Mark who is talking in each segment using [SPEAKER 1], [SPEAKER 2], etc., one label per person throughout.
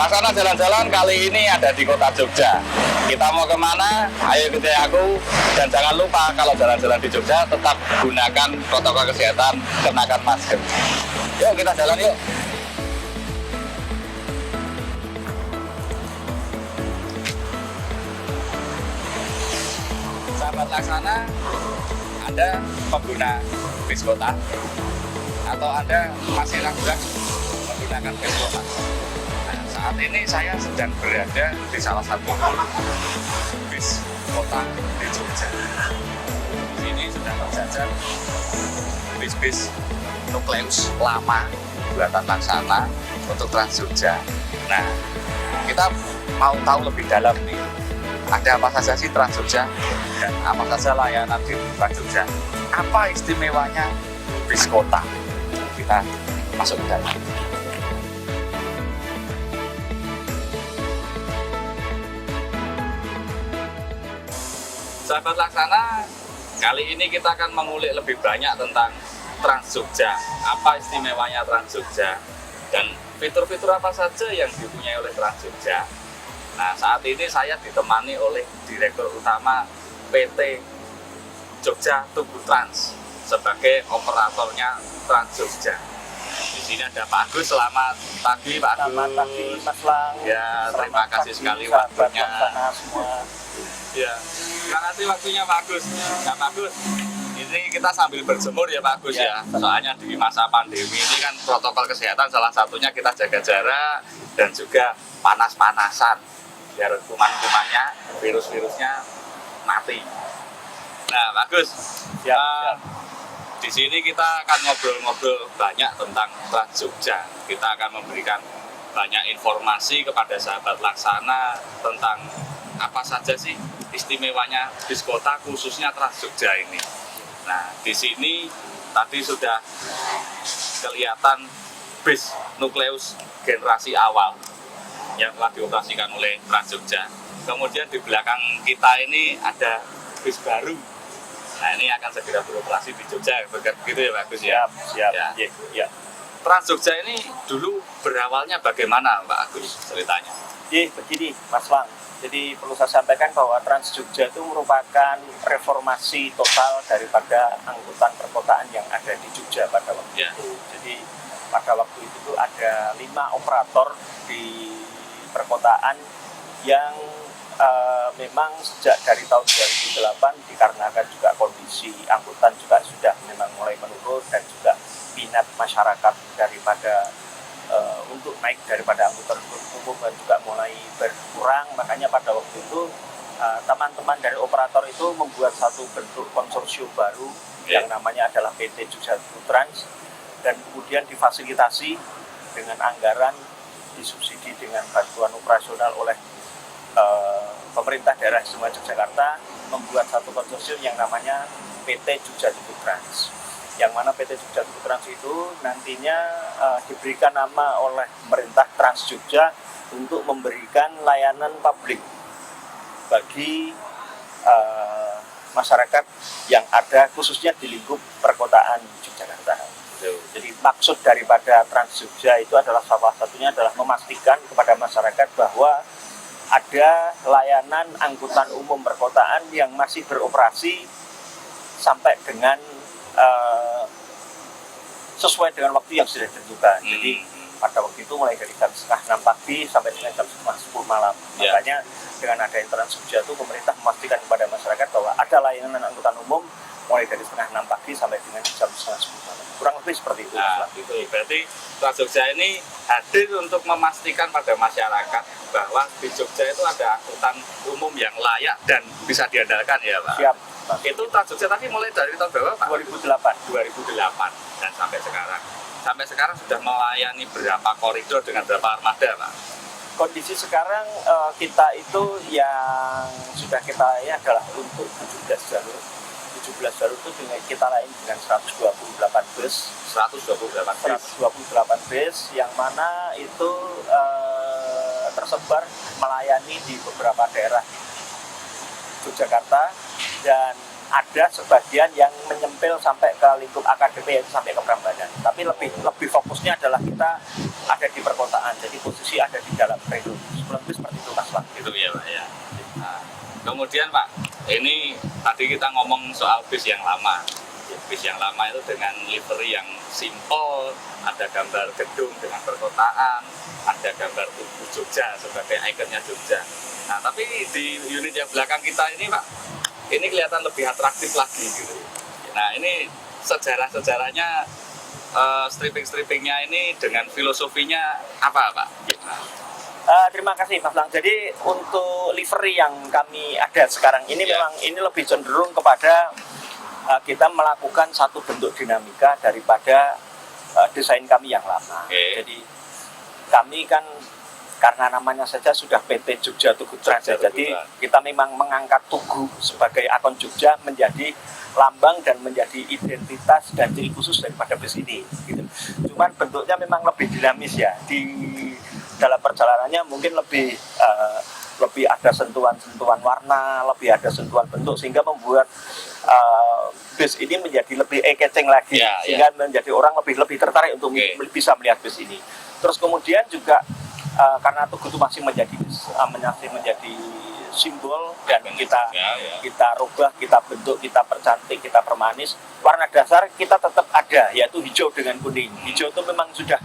[SPEAKER 1] Laksana jalan-jalan kali ini ada di kota Jogja. Kita mau kemana? Ayo ikuti aku. Dan jangan lupa kalau jalan-jalan di Jogja tetap gunakan protokol kesehatan, kenakan masker. Yuk kita jalan yuk. Sahabat Laksana, Anda pengguna bis kota atau Anda masih ragu-ragu menggunakan bis kota? Nah, saat ini saya sedang berada di salah satu bis kota di Jogja. Ini sudah terjajar bis-bis nukleus lama buatan Laksana untuk Trans Jogja. Nah, kita mau tahu lebih dalam nih, ada apa saja sih Trans Jogja dan apa saja layanan di Trans Jogja. Apa istimewanya bis kota? Kita masuk ke dalam. Sahabat Laksana, kali ini kita akan mengulik lebih banyak tentang Trans Jogja. Apa istimewanya Trans Jogja dan fitur-fitur apa saja yang dipunyai oleh Trans Jogja. Nah, saat ini saya ditemani oleh Direktur Utama PT Jogja Tugu Trans sebagai operatornya Trans Jogja. Di sini ada Pak Agus. Selamat pagi Pak Agus.
[SPEAKER 2] Selamat pagi Mas Lang.
[SPEAKER 1] Ya, terima kasih sekali
[SPEAKER 2] sahabat
[SPEAKER 1] waktunya.
[SPEAKER 2] Laksana semua.
[SPEAKER 1] Ya, terima kasih waktunya Pak Agus. Nah, Pak Agus, ini kita sambil berjemur ya Pak Agus ya. Soalnya di masa pandemi ini kan protokol kesehatan salah satunya kita jaga jarak dan juga panas-panasan biar kuman-kumannya, virus-virusnya mati. Nah, bagus. Di sini kita akan ngobrol-ngobrol banyak tentang Trans Jogja. Kita akan memberikan banyak informasi kepada sahabat Laksana tentang apa saja sih istimewanya bis kota khususnya Trans Jogja ini. Nah, di sini tadi sudah kelihatan bis nukleus generasi awal yang telah dioperasikan oleh Trans Jogja. Kemudian di belakang kita ini ada bis baru. Nah, ini akan segera beroperasi di Jogja, begitu ya Pak Agus ya?
[SPEAKER 2] Siap.
[SPEAKER 1] Ya. Trans Jogja ini dulu berawalnya bagaimana Pak Agus ceritanya?
[SPEAKER 2] Begini Mas Lang. Jadi perlu saya sampaikan bahwa Trans Jogja itu merupakan reformasi total daripada angkutan perkotaan yang ada di Jogja pada waktu itu. Jadi pada waktu itu ada 5 operator di perkotaan yang memang sejak dari tahun 2008 dikarenakan juga kondisi angkutan juga sudah memang mulai menurun dan juga minat masyarakat daripada untuk naik daripada angkutan umum juga mulai berkurang. Makanya pada waktu itu teman-teman dari operator itu membuat satu bentuk konsorsium baru yang namanya adalah PT Jogja Tugu Trans, dan kemudian difasilitasi dengan anggaran, disubsidi dengan bantuan operasional oleh pemerintah daerah istimewa Yogyakarta, membuat satu konsorsium yang namanya PT Jogja Tugu Trans. Yang mana PT Jogja Tugu Trans itu nantinya diberikan nama oleh pemerintah Trans Jogja untuk memberikan layanan publik bagi masyarakat yang ada khususnya di lingkup perkotaan Yogyakarta. Jadi maksud daripada Trans Jogja itu adalah salah satunya adalah memastikan kepada masyarakat bahwa ada layanan angkutan umum perkotaan yang masih beroperasi sampai dengan sesuai dengan waktu yang sudah ditentukan. Jadi pada waktu itu mulai dari jam 5:30 pagi sampai dengan jam 9:30 malam. Makanya dengan adanya Trans Jogja itu pemerintah memastikan kepada masyarakat bahwa ada layanan angkutan umum mulai dari 5:30 pagi sampai dengan jam 9:30 malam. Kurang lebih seperti itu.
[SPEAKER 1] Nah, itu berarti Trans Jogja ini hadir untuk memastikan pada masyarakat bahwa di Jogja itu ada angkutan umum yang layak dan bisa diandalkan ya Pak?
[SPEAKER 2] Siap.
[SPEAKER 1] Itu Trans Jogja tadi mulai dari tahun berapa Pak?
[SPEAKER 2] 2008
[SPEAKER 1] dan sampai sekarang. Sampai sekarang sudah melayani berapa koridor dengan berapa armada Pak?
[SPEAKER 2] Kondisi sekarang kita itu yang sudah kita layani adalah untuk 17 jalur. 17 jalur itu kita layani dengan 128 bus. 128 bus yang mana itu tersebar melayani di beberapa daerah Yogyakarta, dan ada sebagian yang menyempil sampai ke lingkup akademi, yaitu sampai ke Prambanan. Tapi lebih fokusnya adalah kita ada di perkotaan, jadi posisi ada di dalam ring road. Lebih seperti itu Mas Lang.
[SPEAKER 1] Itu ya Pak ya. Nah, kemudian Pak, ini tadi kita ngomong soal bis yang lama. Bis yang lama itu dengan livery yang simple, ada gambar gedung dengan perkotaan, ada gambar tugu Jogja sebagai ikonnya Jogja. Nah, tapi di unit yang belakang kita ini Pak, ini kelihatan lebih atraktif lagi gitu. Nah, ini sejarah-sejarahnya, stripping-strippingnya ini dengan filosofinya apa Pak?
[SPEAKER 2] Terima kasih Mas Lang. Jadi untuk livery yang kami ada sekarang ini memang ini lebih cenderung kepada kita melakukan satu bentuk dinamika daripada desain kami yang lama. Jadi kami kan karena namanya saja sudah PT Jogja Tugu Trans, jadi kita memang mengangkat Tugu sebagai ikon Jogja menjadi lambang dan menjadi identitas dan ciri khusus daripada bis ini. Gitu. Cuman bentuknya memang lebih dinamis ya. Di dalam perjalanannya mungkin lebih ada sentuhan-sentuhan warna, lebih ada sentuhan bentuk sehingga membuat bis ini menjadi lebih eye-catching lagi, sehingga menjadi orang lebih tertarik untuk bisa melihat bis ini. Terus kemudian juga karena Tugu itu masih menjadi simbol dan kita rubah, kita bentuk, kita percantik, kita permanis. Warna dasar kita tetap ada, yaitu hijau dengan kuning. Hijau itu memang sudah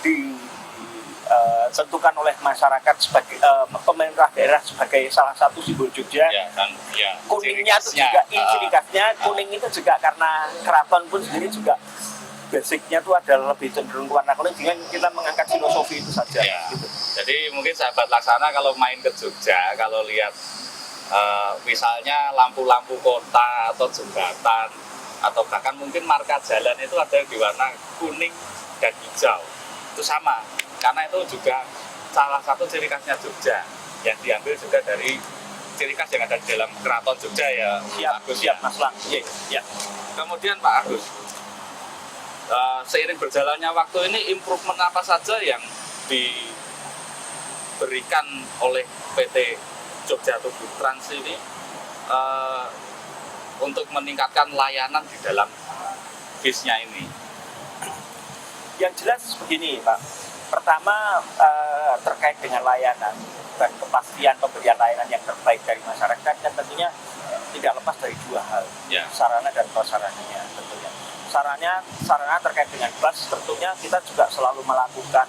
[SPEAKER 2] ditentukan oleh masyarakat sebagai pemerintah daerah sebagai salah satu simbol Jogja. Kuningnya itu juga ciri khasnya. Kuning itu juga karena keraton pun sendiri juga basicnya itu adalah lebih cenderung ke warna kuning, sehingga kita mengangkat filosofi itu saja. Gitu.
[SPEAKER 1] Jadi mungkin sahabat Laksana kalau main ke Jogja, kalau lihat misalnya lampu-lampu kota atau jembatan atau bahkan mungkin marka jalan itu ada di warna kuning dan hijau, itu sama. Karena itu juga salah satu ciri khasnya Jogja yang diambil juga dari ciri khas yang ada di dalam keraton Jogja ya.
[SPEAKER 2] Siap Mas Lang. Ya.
[SPEAKER 1] Kemudian Pak Agus, seiring berjalannya waktu ini improvement apa saja yang diberikan oleh PT Jogja Tugu Trans ini untuk meningkatkan layanan di dalam bisnya ini?
[SPEAKER 2] Yang jelas begini Pak. Pertama terkait dengan layanan dan kepastian pemberian layanan yang terbaik dari masyarakat, dan tentunya tidak lepas dari dua hal, sarana dan prasarananya tentunya. Sarana terkait dengan bus tentunya kita juga selalu melakukan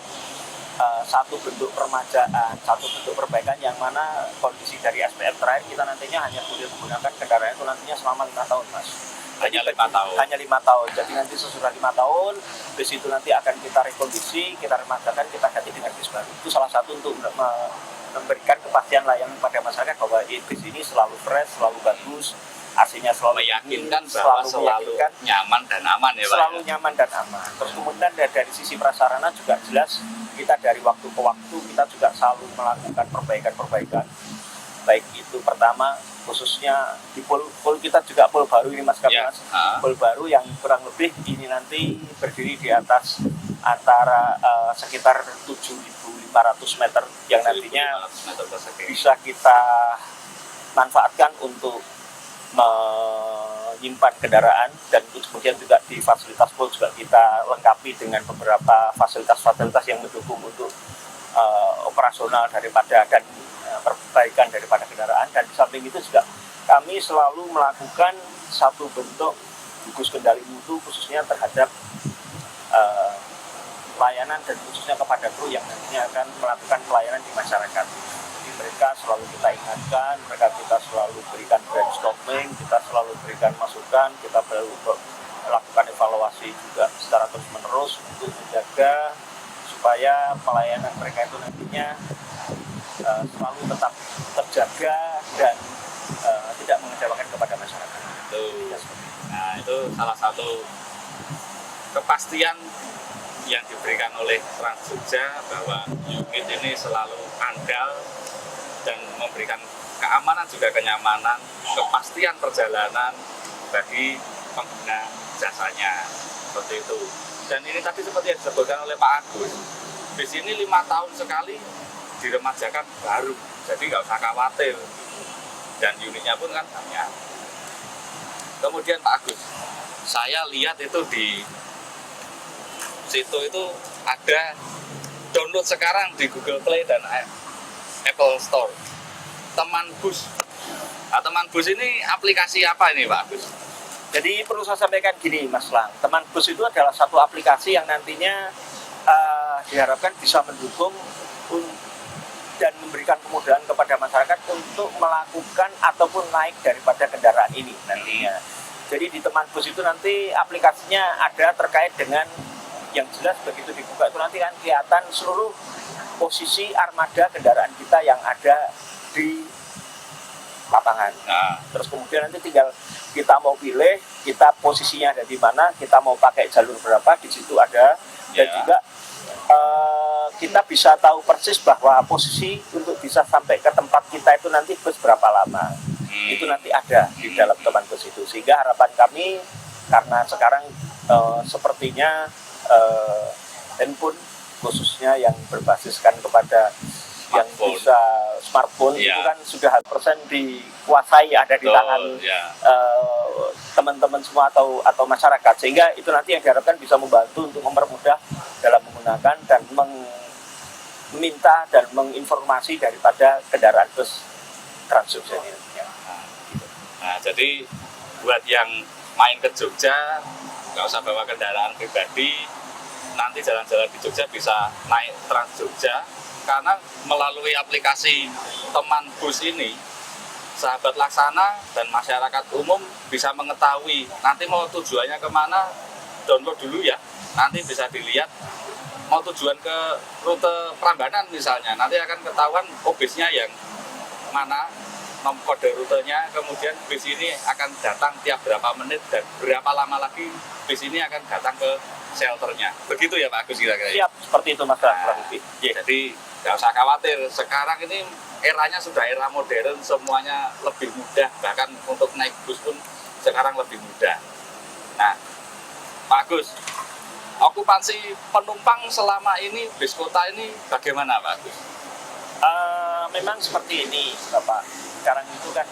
[SPEAKER 2] satu bentuk permajaan, satu bentuk perbaikan, yang mana kondisi dari SPM terakhir kita nantinya hanya boleh menggunakan kendaraan itu nantinya selama 5 tahun Mas.
[SPEAKER 1] Hanya 5 tahun.
[SPEAKER 2] Hanya 5 tahun. Jadi nanti sesudah 5 tahun, bis itu nanti akan kita rekondisi, kita remajakan, kita ganti dengan bis baru. Itu salah satu untuk memberikan kepastian layanan pada masyarakat bahwa bis ini selalu fresh, selalu bagus, AC-nya selalu
[SPEAKER 1] meyakinkan bahwa selalu nyaman dan aman ya Pak.
[SPEAKER 2] Selalu nyaman dan aman. Terus kemudian dari sisi prasarana juga jelas kita dari waktu ke waktu kita juga selalu melakukan perbaikan-perbaikan. Baik itu pertama khususnya di pol kita juga pol baru ini Mas Kapinas. Pol baru yang kurang lebih ini nanti berdiri di atas antara sekitar 7.500 meter yang nantinya bisa kita manfaatkan untuk menyimpan kendaraan, dan kemudian juga di fasilitas pol juga kita lengkapi dengan beberapa fasilitas-fasilitas yang mendukung untuk operasional daripada dan perbaikan daripada kendaraan. Dan di samping itu juga kami selalu melakukan satu bentuk gugus kendali mutu khususnya terhadap layanan dan khususnya kepada kru yang nantinya akan melakukan pelayanan di masyarakat. Mereka selalu kita ingatkan, mereka kita selalu berikan brainstorming, kita selalu berikan masukan, kita perlu melakukan evaluasi juga secara terus-menerus untuk menjaga supaya pelayanan mereka itu nantinya selalu tetap terjaga dan tidak mengecewakan kepada masyarakat.
[SPEAKER 1] Nah, itu salah satu kepastian yang diberikan oleh Trans Jogja bahwa unit ini selalu andal dan memberikan keamanan juga kenyamanan, kepastian perjalanan bagi pengguna jasanya, seperti itu. Dan ini tadi seperti yang disebutkan oleh Pak Agus, bis ini 5 tahun sekali diremajakan baru, jadi nggak usah khawatir. Dan unitnya pun kan banyak. kemudian Pak Agus, saya lihat itu di situ itu ada download sekarang di Google Play dan Apple Store. Teman Bus. Nah, Teman Bus ini aplikasi apa ini Pak Agus?
[SPEAKER 2] Jadi perlu saya sampaikan gini Mas Lang, Teman Bus itu adalah satu aplikasi yang nantinya diharapkan bisa mendukung dan memberikan kemudahan kepada masyarakat untuk melakukan ataupun naik daripada kendaraan ini nantinya. Jadi di Teman Bus itu nanti aplikasinya ada terkait dengan yang jelas begitu dibuka itu nanti kan kelihatan seluruh posisi armada kendaraan kita yang ada di lapangan.
[SPEAKER 1] Nah,
[SPEAKER 2] Terus kemudian nanti tinggal kita mau pilih, kita posisinya ada di mana, kita mau pakai jalur berapa, di situ ada. Dan
[SPEAKER 1] Ya.
[SPEAKER 2] juga kita bisa tahu persis bahwa posisi untuk bisa sampai ke tempat kita itu nanti bus berapa lama. Itu nanti ada di dalam Teman Bus itu. Sehingga harapan kami, karena sekarang sepertinya handphone khususnya yang berbasiskan kepada yang
[SPEAKER 1] Smartphone.
[SPEAKER 2] bisa smartphone
[SPEAKER 1] Ya.
[SPEAKER 2] itu kan sudah 100% dikuasai, ada di
[SPEAKER 1] betul,
[SPEAKER 2] tangan
[SPEAKER 1] ya.
[SPEAKER 2] teman-teman semua atau masyarakat, sehingga itu nanti yang diharapkan bisa membantu untuk mempermudah dalam menggunakan dan meminta dan menginformasi daripada kendaraan bus Trans Jogja ini. Ya.
[SPEAKER 1] Nah, jadi buat yang main ke Jogja, nggak usah bawa kendaraan pribadi, nanti jalan-jalan di Jogja bisa naik Trans Jogja, karena melalui aplikasi Teman Bus ini, sahabat laksana dan masyarakat umum bisa mengetahui nanti mau tujuannya kemana, download dulu ya, nanti bisa dilihat mau tujuan ke rute Prambanan misalnya, nanti akan ketahuan bisnya yang mana, nomor kode rutenya, kemudian bis ini akan datang tiap berapa menit dan berapa lama lagi bis ini akan datang ke shelternya. Begitu ya Pak Agus kira-kira?
[SPEAKER 2] Siap, seperti itu Mas kurang lebih. Ya.
[SPEAKER 1] Jadi nggak usah khawatir, sekarang ini eranya sudah era modern, semuanya lebih mudah, bahkan untuk naik bus pun sekarang lebih mudah. Nah, Pak Agus, okupansi penumpang selama ini bis kota ini bagaimana Pak Agus?
[SPEAKER 2] Memang seperti ini Bapak, sekarang itu kan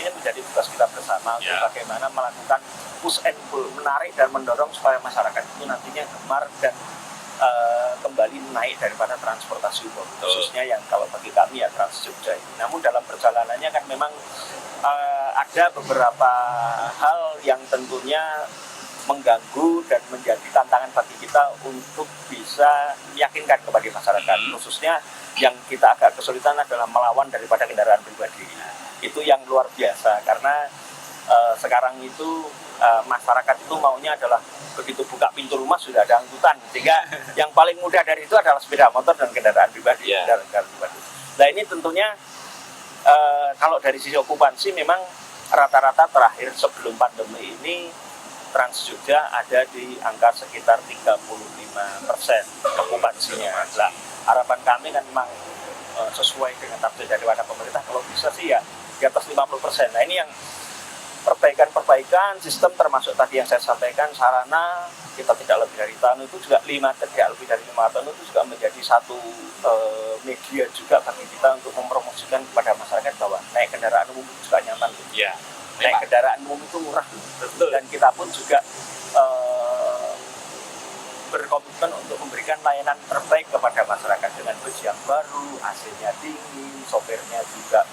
[SPEAKER 2] ini menjadi tugas kita bersama untuk
[SPEAKER 1] Ya.
[SPEAKER 2] bagaimana melakukan push and pull, menarik dan mendorong supaya masyarakat itu nantinya gemar dan kembali naik daripada transportasi umum, khususnya yang kalau bagi kami ya Trans Jogja ini. Namun dalam perjalanannya kan memang ada beberapa hal yang tentunya mengganggu dan menjadi tantangan bagi kita untuk bisa meyakinkan kepada masyarakat, khususnya yang kita agak kesulitan adalah melawan daripada kendaraan pribadi. Itu yang luar biasa karena sekarang itu masyarakat itu maunya adalah begitu buka pintu rumah sudah ada angkutan, sehingga yang paling mudah dari itu adalah sepeda motor dan kendaraan pribadi.
[SPEAKER 1] Ya.
[SPEAKER 2] Kendaraan pribadi. Nah ini tentunya kalau dari sisi okupansi memang rata-rata terakhir sebelum pandemi ini Trans Jogja ada di angka sekitar 35% okupansinya. Nah, harapan kami kan memang sesuai dengan target daripada pemerintah, kalau bisa sih ya di atas 50%. Nah ini yang perbaikan sistem, termasuk tadi yang saya sampaikan sarana, kita tidak lebih dari tahun itu juga tidak lebih dari 5 tahun itu juga menjadi satu media juga bagi kita untuk mempromosikan kepada masyarakat bahwa naik kendaraan umum itu juga nyaman.
[SPEAKER 1] Ya,
[SPEAKER 2] Naik kendaraan umum itu murah.
[SPEAKER 1] betul.
[SPEAKER 2] Dan kita pun juga berkomitmen untuk memberikan layanan terbaik kepada masyarakat dengan bus yang baru, AC-nya dingin, sopirnya juga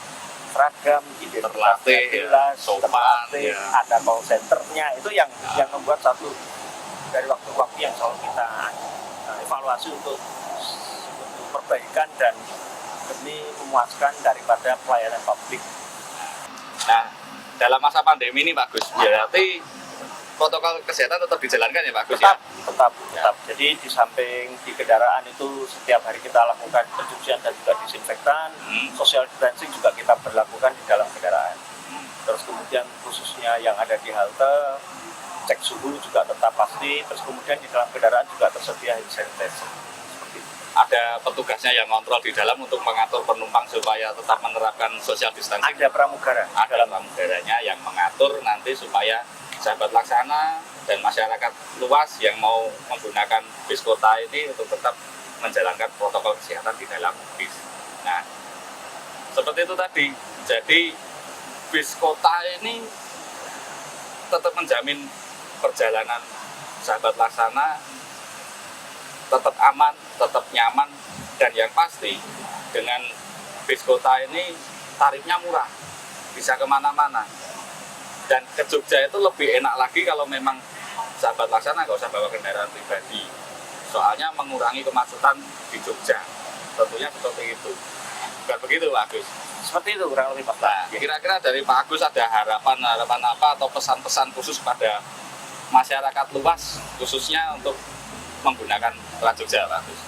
[SPEAKER 2] seragam, identitasnya
[SPEAKER 1] Terlatih,
[SPEAKER 2] jelas,
[SPEAKER 1] sopan,
[SPEAKER 2] terlatih,
[SPEAKER 1] ya.
[SPEAKER 2] ada call centernya. Itu yang membuat satu dari waktu ke waktu yang selalu kita evaluasi untuk perbaikan dan demi memuaskan daripada pelayanan publik.
[SPEAKER 1] Nah, dalam masa pandemi ini Pak Gus, berarti protokol kesehatan tetap dijalankan ya Pak Gus ya?
[SPEAKER 2] Tetap. Jadi di samping di kendaraan itu setiap hari kita lakukan pencucian dan juga disinfektan, social distancing juga kita berlakukan di dalam kendaraan. Terus kemudian khususnya yang ada di halte, cek suhu juga tetap pasti. Terus kemudian di dalam kendaraan juga tersedia hand sanitizer. Seperti itu.
[SPEAKER 1] Ada petugasnya yang kontrol di dalam untuk mengatur penumpang supaya tetap menerapkan social distancing.
[SPEAKER 2] Ada pramugara.
[SPEAKER 1] Ada pramugaranya yang mengatur nanti supaya sahabat laksana dan masyarakat luas yang mau menggunakan bis kota ini untuk tetap menjalankan protokol kesehatan di dalam bis. Nah, seperti itu tadi. Jadi bis kota ini tetap menjamin perjalanan sahabat Laksana tetap aman, tetap nyaman, dan yang pasti dengan bis kota ini tarifnya murah, bisa kemana-mana. Dan ke Jogja itu lebih enak lagi kalau memang sahabat Laksana nggak usah bawa kendaraan pribadi, soalnya mengurangi kemacetan di Jogja. Tentunya seperti itu. Bukan begitu Pak Agus?
[SPEAKER 2] Seperti itu kurang lebih Pak.
[SPEAKER 1] Nah, kira-kira dari Pak Agus ada harapan apa atau pesan-pesan khusus pada masyarakat luas, khususnya untuk menggunakan Trans Jogja, Pak Agus?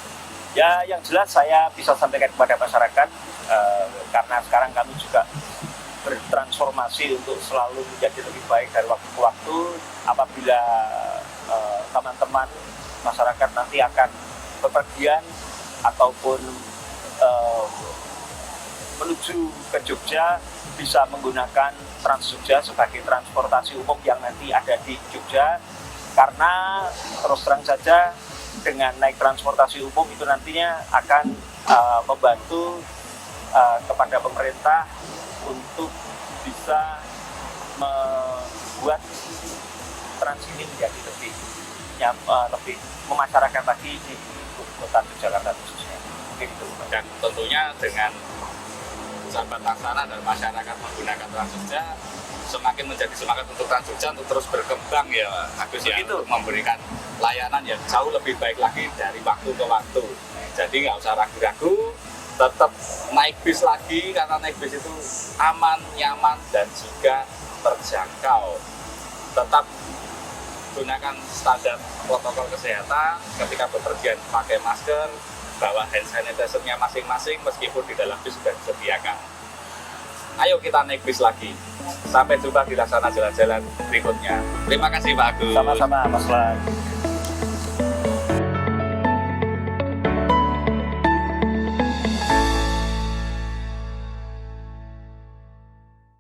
[SPEAKER 2] Ya, yang jelas saya bisa sampaikan kepada masyarakat, karena sekarang kami juga bertransformasi untuk selalu menjadi lebih baik dari waktu ke waktu. Apabila teman-teman masyarakat nanti akan bepergian ataupun menuju ke Jogja, bisa menggunakan Trans Jogja sebagai transportasi umum yang nanti ada di Jogja, karena terus terang saja dengan naik transportasi umum itu nantinya akan membantu kepada pemerintah untuk bisa membuat Trans ini menjadi lebih memasyarakat lagi di kota Yogyakarta khususnya. Mungkin itu.
[SPEAKER 1] Dan tentunya dengan sahabat Laksana dan masyarakat menggunakan Trans Jogja, semakin menjadi semangat untuk Trans Jogja untuk terus berkembang ya Agus ya, untuk memberikan layanan yang jauh lebih baik lagi dari waktu ke waktu. Jadi nggak usah ragu-ragu, tetap naik bis lagi, karena naik bis itu aman, nyaman, dan juga terjangkau. Tetap gunakan standar protokol kesehatan, ketika bepergian pakai masker, bawa hand sanitizer-nya masing-masing meskipun di dalam bis sudah disediakan. Ayo kita naik bis lagi. Sampai jumpa di Laksana jalan-jalan berikutnya. Terima kasih Pak Agus.
[SPEAKER 2] Sama-sama Mas Lang.